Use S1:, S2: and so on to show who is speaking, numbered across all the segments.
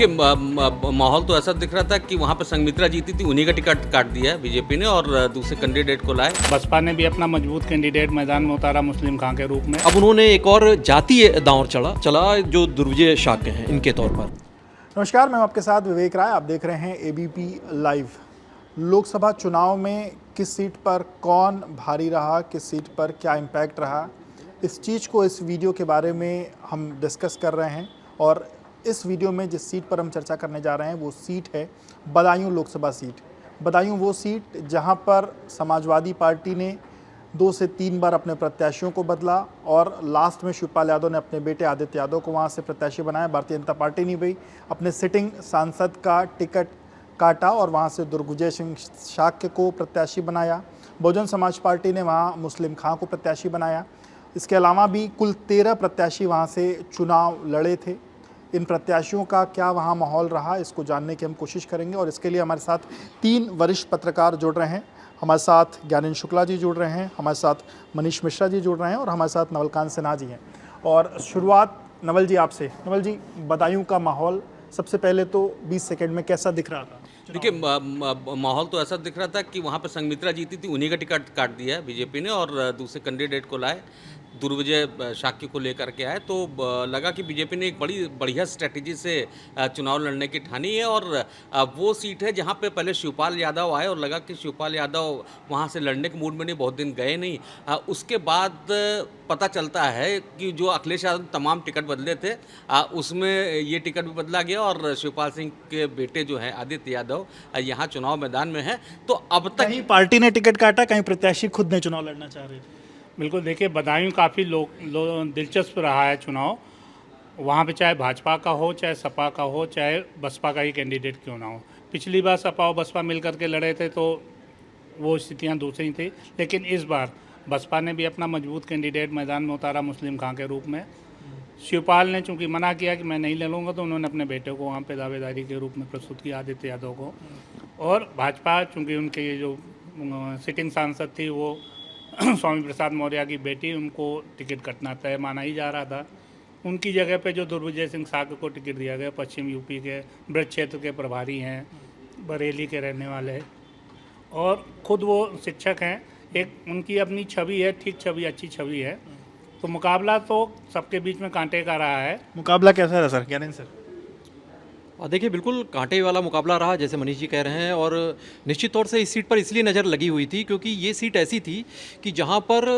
S1: देखिए माहौल तो ऐसा दिख रहा था कि वहाँ पे संघमित्रा जीती थी, उन्हीं का टिकट काट दिया है बीजेपी ने और दूसरे कैंडिडेट को लाए।
S2: बसपा ने भी अपना मजबूत कैंडिडेट मैदान में उतारा मुस्लिम खां के रूप में।
S3: अब उन्होंने एक और जातीय दांव चला जो दुर्विजय शाक्य हैं इनके तौर पर।
S4: नमस्कार, मैं आपके साथ विवेक राय। आप देख रहे हैं एबीपी लाइव। लोकसभा चुनाव में किस सीट पर कौन भारी रहा, किस सीट पर क्या इम्पैक्ट रहा, इस चीज़ को इस वीडियो के बारे में हम डिस्कस कर रहे हैं। और इस वीडियो में जिस सीट पर हम चर्चा करने जा रहे हैं वो सीट है बदायूं लोकसभा सीट। बदायूं वो सीट जहां पर समाजवादी पार्टी ने 2 से 3 बार अपने प्रत्याशियों को बदला और लास्ट में शिवपाल यादव ने अपने बेटे आदित्य यादव को वहां से प्रत्याशी बनाया। भारतीय जनता पार्टी ने भी अपने सिटिंग सांसद का टिकट काटा और वहां से दुर्गुजय सिंह शाक्य को प्रत्याशी बनाया। बहुजन समाज पार्टी ने वहां मुस्लिम खां को प्रत्याशी बनाया। इसके अलावा भी कुल 13 प्रत्याशी वहां से चुनाव लड़े थे। इन प्रत्याशियों का क्या वहाँ माहौल रहा, इसको जानने की हम कोशिश करेंगे। और इसके लिए हमारे साथ 3 वरिष्ठ पत्रकार जुड़ रहे हैं। हमारे साथ ज्ञानेंद्र शुक्ला जी जुड़ रहे हैं, हमारे साथ मनीष मिश्रा जी जुड़ रहे हैं और हमारे साथ नवलकांत सिन्हा जी हैं। और शुरुआत नवल जी आपसे। नवल जी, बदायूं का माहौल सबसे पहले तो 20 सेकंड में कैसा दिख रहा था?
S1: देखिए माहौल तो ऐसा दिख रहा था कि वहाँ पे संघमित्रा जीती थी, उन्हीं का टिकट काट दिया है बीजेपी ने और दूसरे कैंडिडेट को लाए, दुर्विजय शाक्य को लेकर के आए। तो लगा कि बीजेपी ने एक बड़ी बढ़िया स्ट्रेटजी से चुनाव लड़ने की ठानी है। और वो सीट है जहाँ पे पहले शिवपाल यादव आए और लगा कि शिवपाल यादव वहाँ से लड़ने के मूड में नहीं, बहुत दिन गए नहीं। उसके बाद पता चलता है कि जो अखिलेश यादव तमाम टिकट बदले थे उसमें ये टिकट भी बदला गया और शिवपाल सिंह के बेटे जो हैं आदित्य यादव यहाँ चुनाव मैदान में हैं। तो अब तक
S4: कहीं पार्टी ने टिकट काटा, कहीं प्रत्याशी खुद ने चुनाव लड़ना चाह रहे थे।
S2: बिल्कुल, देखिए बदायूं काफ़ी दिलचस्प रहा है चुनाव। वहाँ पे चाहे भाजपा का हो, चाहे सपा का हो, चाहे बसपा का ही कैंडिडेट क्यों ना हो। पिछली बार सपा और बसपा मिल करके लड़े थे तो वो स्थितियाँ दूसरी थी, लेकिन इस बार बसपा ने भी अपना मजबूत कैंडिडेट मैदान में उतारा मुस्लिम खां के रूप में। शिवपाल ने चूंकि मना किया कि मैं नहीं लड़ूंगा, तो उन्होंने अपने बेटे को वहाँ पे दावेदारी के रूप में प्रस्तुत किया, आदित्य यादव को। और भाजपा चूँकि उनके ये जो सिटिंग सांसद थी वो स्वामी प्रसाद मौर्य की बेटी, उनको टिकट कटना तय माना ही जा रहा था। उनकी जगह पे जो दुर्विजय सिंह शाक्य को टिकट दिया गया, पश्चिम यूपी के ब्रज क्षेत्र के प्रभारी हैं, बरेली के रहने वाले हैं और ख़ुद वो शिक्षक हैं। एक उनकी अपनी छवि है, ठीक छवि, अच्छी छवि है। तो मुकाबला तो सबके बीच में कांटे का रहा है।
S4: मुकाबला कैसा रहा सर, ज्ञानेंद्र सर?
S3: और देखिए बिल्कुल कांटे वाला मुकाबला रहा, जैसे मनीष जी कह रहे हैं। और निश्चित तौर से इस सीट पर इसलिए नज़र लगी हुई थी क्योंकि ये सीट ऐसी थी कि जहां पर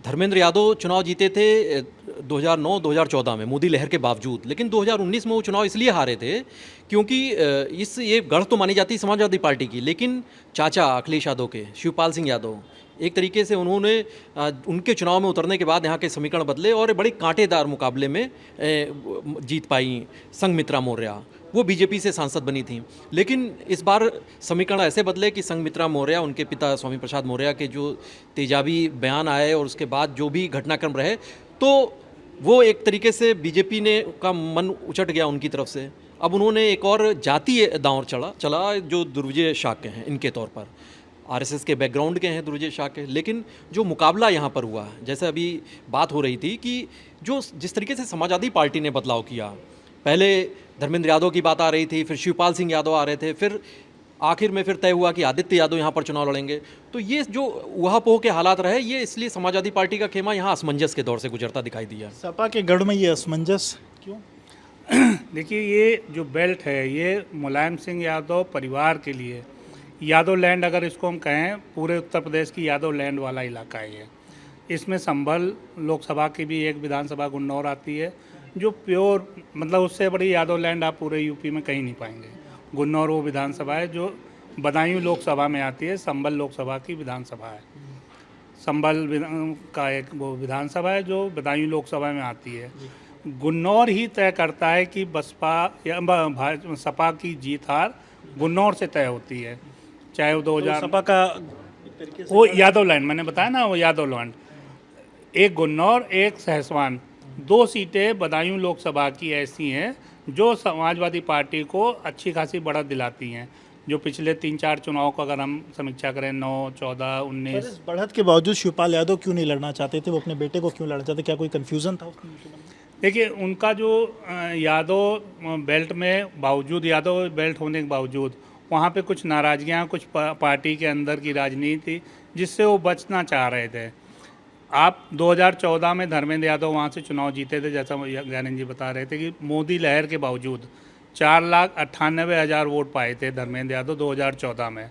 S3: धर्मेंद्र यादव चुनाव जीते थे 2009-2014 में मोदी लहर के बावजूद, लेकिन 2019 में वो चुनाव इसलिए हारे थे क्योंकि ये गढ़ तो मानी जाती समाजवादी पार्टी की, लेकिन चाचा अखिलेश यादव के, शिवपाल सिंह यादव, एक तरीके से उन्होंने उनके चुनाव में उतरने के बाद यहाँ के समीकरण बदले और बड़े कांटेदार मुकाबले में जीत पाई संघमित्रा मौर्य। वो बीजेपी से सांसद बनी थी, लेकिन इस बार समीकरण ऐसे बदले कि संघमित्रा मौर्य, उनके पिता स्वामी प्रसाद मौर्य के जो तेजाबी बयान आए और उसके बाद जो भी घटनाक्रम रहे, तो वो एक तरीके से बीजेपी ने का मन उचट गया उनकी तरफ से। अब उन्होंने एक और जातीय दांव चला जो दुर्विजय शाक्य हैं इनके तौर पर। आरएसएस के बैकग्राउंड के हैं दुर्विजय शाक्य, लेकिन जो मुकाबला यहाँ पर हुआ, जैसे अभी बात हो रही थी कि जो जिस तरीके से समाजवादी पार्टी ने बदलाव किया, पहले धर्मेंद्र यादव की बात आ रही थी, फिर शिवपाल सिंह यादव आ रहे थे, फिर आखिर में फिर तय हुआ कि आदित्य यादव यहाँ पर चुनाव लड़ेंगे। तो ये जो उहापोह के हालात रहे, ये इसलिए समाजवादी पार्टी का खेमा यहाँ असमंजस के दौर से गुजरता दिखाई दिया।
S4: सपा के गढ़ में ये असमंजस क्यों?
S2: देखिए, ये जो बेल्ट है ये मुलायम सिंह यादव परिवार के लिए, यादव लैंड अगर इसको हम कहें, पूरे उत्तर प्रदेश की यादव लैंड वाला इलाका है ये। इसमें संभल लोकसभा की भी एक विधानसभा गुन्नौर आती है जो प्योर, मतलब उससे बड़ी यादव लैंड आप पूरे यूपी में कहीं नहीं पाएंगे। गुन्नौर वो विधानसभा है जो बदायूं लोकसभा में आती है, संभल लोकसभा की विधानसभा है। संभल का एक वो विधानसभा है जो बदायूं लोकसभा में आती है। गुन्नौर ही तय करता है कि बसपा या सपा की जीत हार गुन्नौर से तय होती है, चाहे वो 2000
S4: सपा का
S2: वो यादव लैंड, मैंने बताया ना, वो यादव लैंड। एक गुन्नौर, एक सहसवान, 2 सीटें बदायूं लोकसभा की ऐसी हैं जो समाजवादी पार्टी को अच्छी खासी बढ़त दिलाती हैं। जो पिछले 3-4 चुनाव का अगर हम समीक्षा करें, 9, 14, 19।
S4: इस बढ़त के बावजूद शिवपाल यादव क्यों नहीं लड़ना चाहते थे? वो अपने बेटे को क्यों लड़ना चाहते? क्या कोई कन्फ्यूज़न था उसमें?
S2: देखिए उनका जो यादव बेल्ट में बावजूद, यादव बेल्ट होने के बावजूद वहाँ पे कुछ नाराज़गियाँ, कुछ पार्टी के अंदर की राजनीति जिससे वो बचना चाह रहे थे। आप 2014 में धर्मेंद्र यादव वहाँ से चुनाव जीते थे, जैसा ज्ञानंद जी बता रहे थे कि मोदी लहर के बावजूद 4,98,000 वोट पाए थे धर्मेंद्र यादव 2014 में।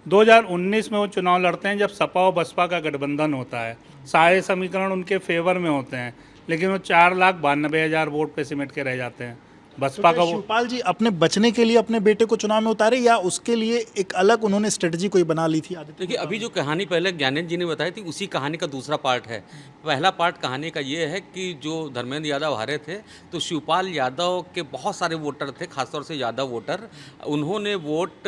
S2: 2019 में वो चुनाव लड़ते हैं जब सपा और बसपा का गठबंधन होता है, सारे समीकरण उनके फेवर में होते हैं, लेकिन वो 4,92,000 वोट पे सिमट के रह जाते हैं। बसपा का वो
S4: शिवपाल जी अपने बचने के लिए अपने बेटे को चुनाव में उतारे या उसके लिए एक अलग उन्होंने स्ट्रेटजी कोई बना ली थी? आदित्य,
S1: देखिए अभी जो कहानी पहले ज्ञानेंद्र जी ने बताई थी उसी कहानी का दूसरा पार्ट है। पहला पार्ट कहानी का ये है कि जो धर्मेंद्र यादव हारे थे तो शिवपाल यादव के बहुत सारे वोटर थे, खासतौर से यादव वोटर, उन्होंने वोट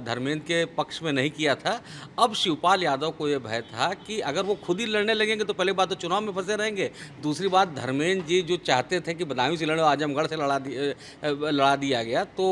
S1: धर्मेंद्र के पक्ष में नहीं किया था। अब शिवपाल यादव को ये भय था कि अगर वो खुद ही लड़ने लगेंगे तो पहले बात तो चुनाव में फंसे रहेंगे, दूसरी बात धर्मेंद्र जी जो चाहते थे कि बदायूं से लड़ो, आजमगढ़ से लड़ा दिया गया, तो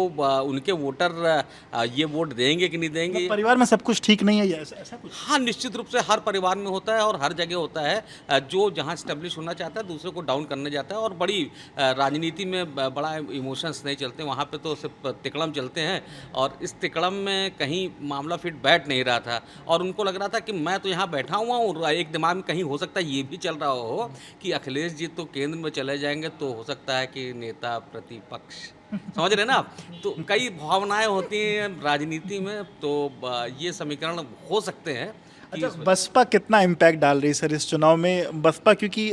S1: उनके वोटर ये वोट देंगे कि नहीं देंगे।
S4: परिवार में सब कुछ ठीक नहीं है या ऐसा कुछ?
S1: हाँ, निश्चित रूप से हर परिवार में होता है और हर जगह होता है। जो जहाँ स्टेब्लिश होना चाहता है दूसरे को डाउन करने जाता है, और बड़ी राजनीति में बड़ा इमोशंस नहीं चलते, वहाँ पे तो सिर्फ तिकड़म चलते हैं। और इस तिकड़म में कहीं मामला फिट बैठ नहीं रहा था और उनको लग रहा था कि मैं तो यहाँ बैठा हुआ हूँ, और एक दिमाग में कहीं हो सकता है ये भी चल रहा हो कि अखिलेश जी तो केंद्र में चले जाएंगे तो हो सकता है कि नेता प्रतिपक्ष, समझ रहे ना आप? तो कई भावनाएं होती हैं राजनीति में, तो ये समीकरण हो सकते हैं।
S4: अच्छा, बसपा कितना इम्पैक्ट डाल रही है सर इस चुनाव में? बसपा क्योंकि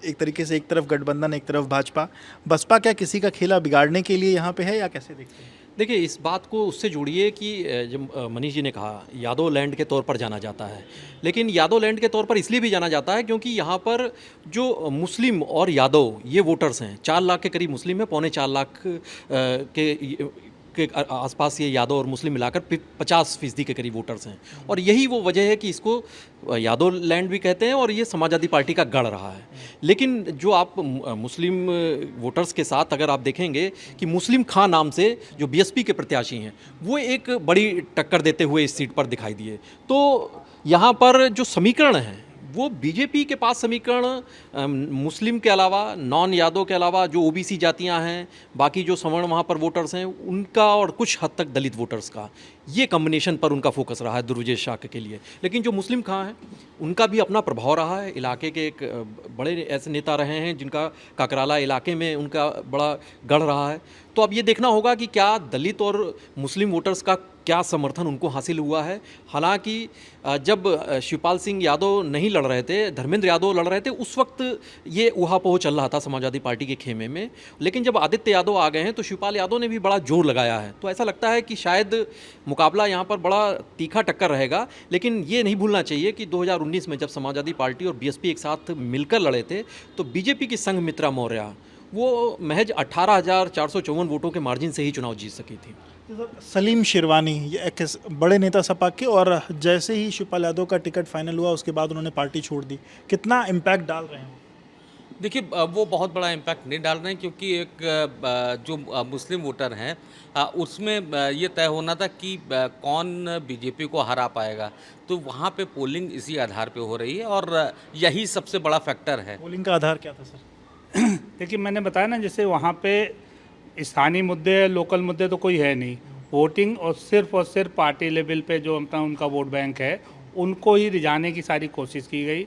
S4: एक तरीके से एक तरफ गठबंधन एक तरफ भाजपा, बसपा क्या किसी का खेला बिगाड़ने के लिए यहाँ पे है या कैसे देखते हैं?
S3: देखिए इस बात को उससे जोड़िए कि जब मनीष जी ने कहा यादव लैंड के तौर पर जाना जाता है, लेकिन यादव लैंड के तौर पर इसलिए भी जाना जाता है क्योंकि यहाँ पर जो मुस्लिम और यादव ये वोटर्स हैं, 4 लाख के करीब मुस्लिम है, 4.25 लाख के आसपास ये यादव और मुस्लिम मिलाकर 50% के करीब वोटर्स हैं। और यही वो वजह है कि इसको यादव लैंड भी कहते हैं और ये समाजवादी पार्टी का गढ़ रहा है। लेकिन जो आप मुस्लिम वोटर्स के साथ अगर आप देखेंगे कि मुस्लिम खां नाम से जो बीएसपी के प्रत्याशी हैं वो एक बड़ी टक्कर देते हुए इस सीट पर दिखाई दिए। तो यहाँ पर जो समीकरण है वो बीजेपी के पास समीकरण मुस्लिम के अलावा, नॉन यादव के अलावा जो ओबीसी जातियां हैं, बाकी जो सवर्ण वहाँ पर वोटर्स हैं उनका, और कुछ हद तक दलित वोटर्स का, ये कम्बिनेशन पर उनका फोकस रहा है दुर्विजय शाक्य के लिए। लेकिन जो मुस्लिम खां हैं उनका भी अपना प्रभाव रहा है, इलाके के एक बड़े ऐसे नेता रहे हैं जिनका काकराला इलाके में उनका बड़ा गढ़ रहा है। तो अब ये देखना होगा कि क्या दलित और मुस्लिम वोटर्स का क्या समर्थन उनको हासिल हुआ है। हालांकि जब शिवपाल सिंह यादव नहीं लड़ रहे थे, धर्मेंद्र यादव लड़ रहे थे, उस वक्त ये ऊहापोह चल रहा था समाजवादी पार्टी के खेमे में। लेकिन जब आदित्य यादव आ गए हैं तो शिवपाल यादव ने भी बड़ा जोर लगाया है, तो ऐसा लगता है कि शायद मुकाबला यहाँ पर बड़ा तीखा टक्कर रहेगा। लेकिन ये नहीं भूलना चाहिए कि 2019 में जब समाजवादी पार्टी और बीएसपी एक साथ मिलकर लड़े थे तो बीजेपी की संघमित्रा मौर्य वो महज 18,454 वोटों के मार्जिन से ही चुनाव जीत सकी थी।
S4: सलीम शिरवानी ये एक बड़े नेता सपा के, और जैसे ही शिवपाल यादव का टिकट फाइनल हुआ उसके बाद उन्होंने पार्टी छोड़ दी, कितना इम्पैक्ट डाल रहे हैं?
S1: देखिए वो बहुत बड़ा इम्पैक्ट नहीं डाल रहे हैं, क्योंकि एक जो मुस्लिम वोटर हैं उसमें ये तय होना था कि कौन बीजेपी को हरा पाएगा, तो वहाँ पे पोलिंग इसी आधार पे हो रही है और यही सबसे बड़ा फैक्टर है।
S4: पोलिंग का आधार क्या था सर?
S2: देखिए मैंने बताया ना, जैसे वहाँ पे स्थानीय मुद्दे, लोकल मुद्दे तो कोई है नहीं, वोटिंग और सिर्फ पार्टी लेवल पे जो अपना उनका वोट बैंक है उनको ही रिझाने की सारी कोशिश की गई।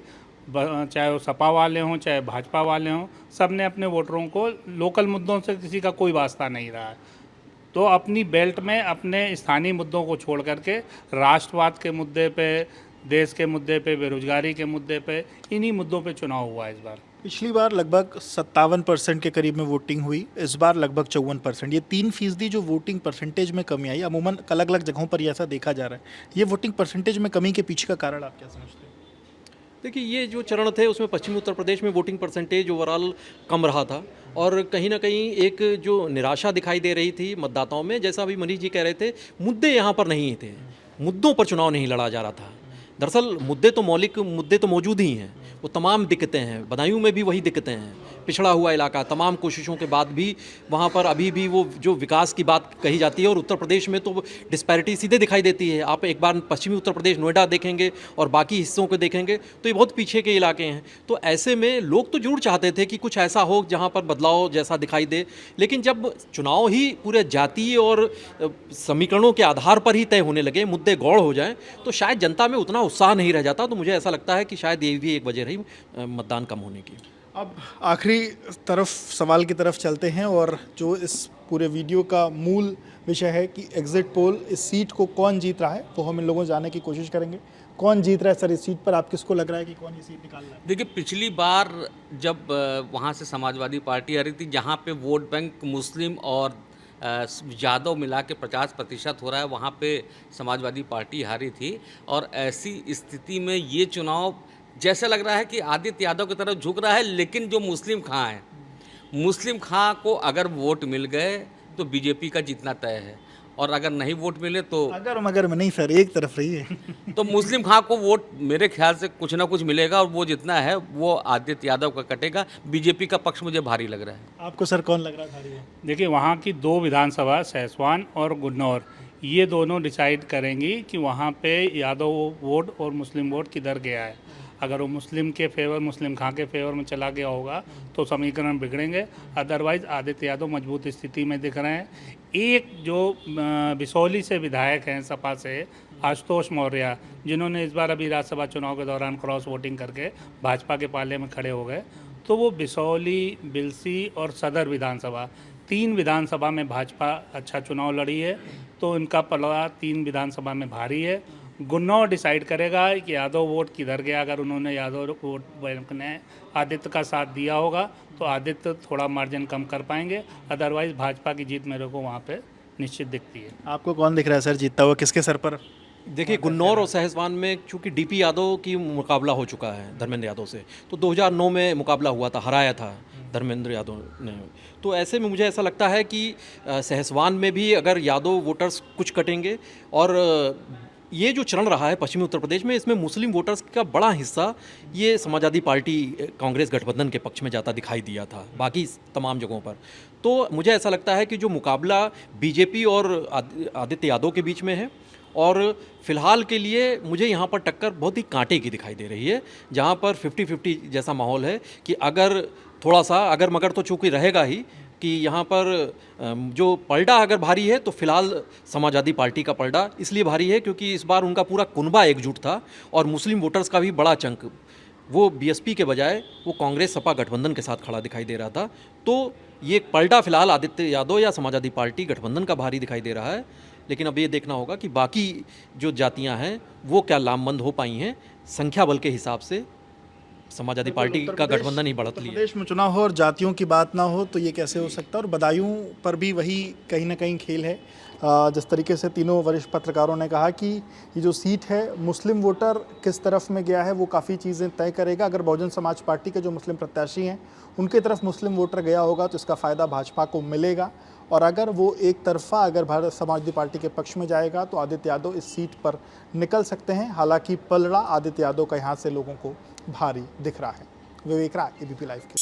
S2: चाहे वो सपा वाले हों चाहे भाजपा वाले हों, सब ने अपने वोटरों को, लोकल मुद्दों से किसी का कोई वास्ता नहीं रहा है। तो अपनी बेल्ट में अपने स्थानीय मुद्दों को छोड़ करके राष्ट्रवाद के मुद्दे पे, देश के मुद्दे पे, बेरोजगारी के मुद्दे पे, इन्हीं मुद्दों पे चुनाव हुआ इस बार।
S4: पिछली बार लगभग 57% के करीब में वोटिंग हुई, इस बार लगभग 54%। ये 3% जो वोटिंग परसेंटेज में कमी आई, अमूमन अलग अलग जगहों पर ये ऐसा देखा जा रहा है। ये वोटिंग परसेंटेज में कमी के पीछे का कारण आप क्या समझते हैं?
S3: देखिए ये जो चरण थे उसमें पश्चिमी उत्तर प्रदेश में वोटिंग परसेंटेज ओवरऑल कम रहा था और कहीं ना कहीं एक जो निराशा दिखाई दे रही थी मतदाताओं में, जैसा अभी मनीष जी कह रहे थे, मुद्दे यहाँ पर नहीं थे, मुद्दों पर चुनाव नहीं लड़ा जा रहा था। दरअसल मुद्दे तो मौलिक मुद्दे तो मौजूद ही हैं, वो तमाम दिक्कतें हैं, बदायूं में भी वही दिक्कतें हैं, पिछड़ा हुआ इलाका, तमाम कोशिशों के बाद भी वहाँ पर अभी भी वो जो विकास की बात कही जाती है, और उत्तर प्रदेश में तो डिस्पैरिटी सीधे दिखाई देती है। आप एक बार पश्चिमी उत्तर प्रदेश नोएडा देखेंगे और बाकी हिस्सों को देखेंगे तो ये बहुत पीछे के इलाके हैं। तो ऐसे में लोग तो जरूर चाहते थे कि कुछ ऐसा हो जहाँ पर बदलाव जैसा दिखाई दे, लेकिन जब चुनाव ही पूरे जातीय और समीकरणों के आधार पर ही तय होने लगे, मुद्दे गौड़ हो जाएं, तो शायद जनता में उतना उत्साह नहीं रह जाता। तो मुझे ऐसा लगता है कि शायद ये भी एक वजह रही मतदान कम होने की।
S4: अब आखिरी तरफ सवाल की तरफ चलते हैं, और जो इस पूरे वीडियो का मूल विषय है कि एग्जिट पोल इस सीट को कौन जीत रहा है, वो हम इन लोगों से जानने की कोशिश करेंगे। कौन जीत रहा है सर इस सीट पर? आप किसको लग रहा है कि कौन ये सीट निकाल रहा है?
S1: देखिए, पिछली बार जब वहाँ से समाजवादी पार्टी आ रही थी, जहाँ पे वोट बैंक मुस्लिम और यादव मिला के 50% हो रहा है, वहाँ पे समाजवादी पार्टी हारी थी। और ऐसी स्थिति में ये चुनाव जैसा लग रहा है कि आदित्य यादव की तरफ झुक रहा है, लेकिन जो मुस्लिम खां हैं, मुस्लिम खां को अगर वोट मिल गए तो बीजेपी का जीतना तय है, और अगर नहीं वोट मिले तो
S4: अगर मगर में नहीं सर, एक तरफ रही है।
S1: तो मुस्लिम खां को वोट मेरे ख्याल से कुछ ना कुछ मिलेगा, और वो जितना है वो आदित्य यादव का कटेगा। बीजेपी का पक्ष मुझे भारी लग रहा है।
S4: आपको सर कौन लग रहा था?
S2: देखिए, वहाँ की 2 विधानसभा सहसवान और गुन्नौर, ये दोनों डिसाइड करेंगी कि वहाँ पे यादव वोट और मुस्लिम वोट किधर गया है। अगर वो मुस्लिम के फेवर, मुस्लिम खां के फेवर में चला गया होगा तो समीकरण बिगड़ेंगे, अदरवाइज आदित्य यादव मजबूत स्थिति में दिख रहे हैं। एक जो बिसौली से विधायक हैं सपा से, आशुतोष मौर्य, जिन्होंने इस बार अभी राज्यसभा चुनाव के दौरान क्रॉस वोटिंग करके भाजपा के पाले में खड़े हो गए, तो वो बिसौली, बिलसी और सदर विधानसभा, 3 विधानसभा में भाजपा अच्छा चुनाव लड़ी है, तो इनका पलड़ा 3 विधानसभा में भारी है। गुन्नौर डिसाइड करेगा कि यादव वोट किधर गया। अगर उन्होंने यादव वोट बैंक ने आदित्य का साथ दिया होगा तो आदित्य थोड़ा मार्जिन कम कर पाएंगे, अदरवाइज भाजपा की जीत मेरे को वहाँ पे निश्चित दिखती है।
S4: आपको कौन दिख रहा है सर जीतता हुआ, किसके सर पर?
S3: देखिए, गुन्नौर और सहसवान में चूंकि डीपी यादव की मुकाबला हो चुका है धर्मेंद्र यादव से, तो 2009 में मुकाबला हुआ था, हराया था धर्मेंद्र यादव ने। तो ऐसे में मुझे ऐसा लगता है कि सहसवान में भी अगर यादव वोटर्स कुछ कटेंगे, और ये जो चरण रहा है पश्चिमी उत्तर प्रदेश में, इसमें मुस्लिम वोटर्स का बड़ा हिस्सा ये समाजवादी पार्टी कांग्रेस गठबंधन के पक्ष में जाता दिखाई दिया था बाकी तमाम जगहों पर। तो मुझे ऐसा लगता है कि जो मुकाबला बीजेपी और आदित्य यादव के बीच में है, और फिलहाल के लिए मुझे यहाँ पर टक्कर बहुत ही कांटे की दिखाई दे रही है, जहाँ पर 50-50 जैसा माहौल है कि अगर थोड़ा सा अगर मगर तो चूँकि रहेगा ही कि यहाँ पर जो पलड़ा अगर भारी है तो फिलहाल समाजवादी पार्टी का पलड़ा इसलिए भारी है क्योंकि इस बार उनका पूरा कुनबा एकजुट था, और मुस्लिम वोटर्स का भी बड़ा चंक वो बीएसपी के बजाय वो कांग्रेस सपा गठबंधन के साथ खड़ा दिखाई दे रहा था। तो ये पलटा फिलहाल आदित्य यादव या समाजवादी पार्टी गठबंधन का भारी दिखाई दे रहा है, लेकिन अब ये देखना होगा कि बाकी जो जातियां हैं वो क्या लामबंद हो पाई हैं। संख्या बल के हिसाब से समाजवादी पार्टी का गठबंधन ही बढ़त लिया।
S4: प्रदेश में चुनाव हो और जातियों की बात ना हो तो ये कैसे हो सकता है? और बदायूं पर भी वही कहीं ना कहीं खेल है। जिस तरीके से तीनों वरिष्ठ पत्रकारों ने कहा कि ये जो सीट है मुस्लिम वोटर किस तरफ में गया है वो काफ़ी चीज़ें तय करेगा। अगर बहुजन समाज पार्टी के जो मुस्लिम प्रत्याशी हैं उनकी तरफ मुस्लिम वोटर गया होगा तो इसका फ़ायदा भाजपा को मिलेगा, और अगर वो एक तरफा अगर भारत समाजवादी पार्टी के पक्ष में जाएगा तो आदित्य यादव इस सीट पर निकल सकते हैं। हालांकि पलड़ा आदित्य यादव का यहाँ से लोगों को भारी दिख रहा है। विवेक राय, एबीपी लाइव के।